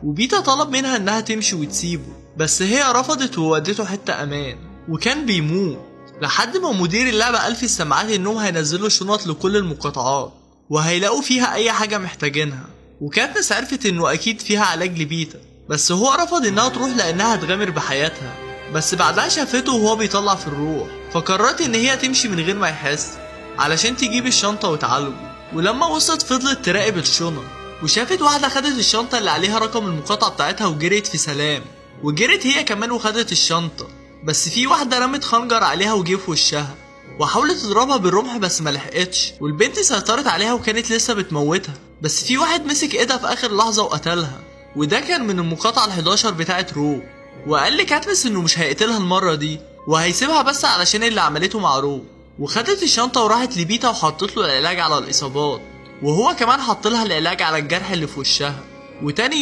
وبيتا طلب منها انها تمشي وتسيبه، بس هي رفضت وودته حتة امان وكان بيموت، لحد ما مدير اللعبة قال في السماعات انهم هينزلوا شنط لكل المقاطعات وهيلاقوا فيها اي حاجة محتاجينها. وكاتنس عرفت انه اكيد فيها علاج لبيتا، بس هو رفض انها تروح لانها هتغامر بحياتها. بس بعدها شافته وهو بيطلع في الروح، فقررت ان هي تمشي من غير ما يحس علشان تجيب الشنطة وتعالجه. ولما وصلت فضلت تراقب الشنط، وشافت واحدة خدت الشنطة اللي عليها رقم المقاطعة بتاعتها وجريت في سلام، وجرت هي كمان وخدت الشنطة. بس في واحدة رمت خنجر عليها وجه في وشها وحاولت تضربها بالرمح بس ملحقتش، والبنت سيطرت عليها وكانت لسه بتموتها، بس في واحد مسك ايدها في اخر لحظة وقتلها، وده كان من المقاطعة ال11 بتاعت رو. وقال لكاتنس انه مش هيقتلها المرة دي وهيسيبها بس علشان اللي عملته مع رو. وخدت الشنطة وراحت لبيتا وحطت له العلاج على الإصابات، وهو كمان حط لها العلاج على الجرح اللي في وشها. وتاني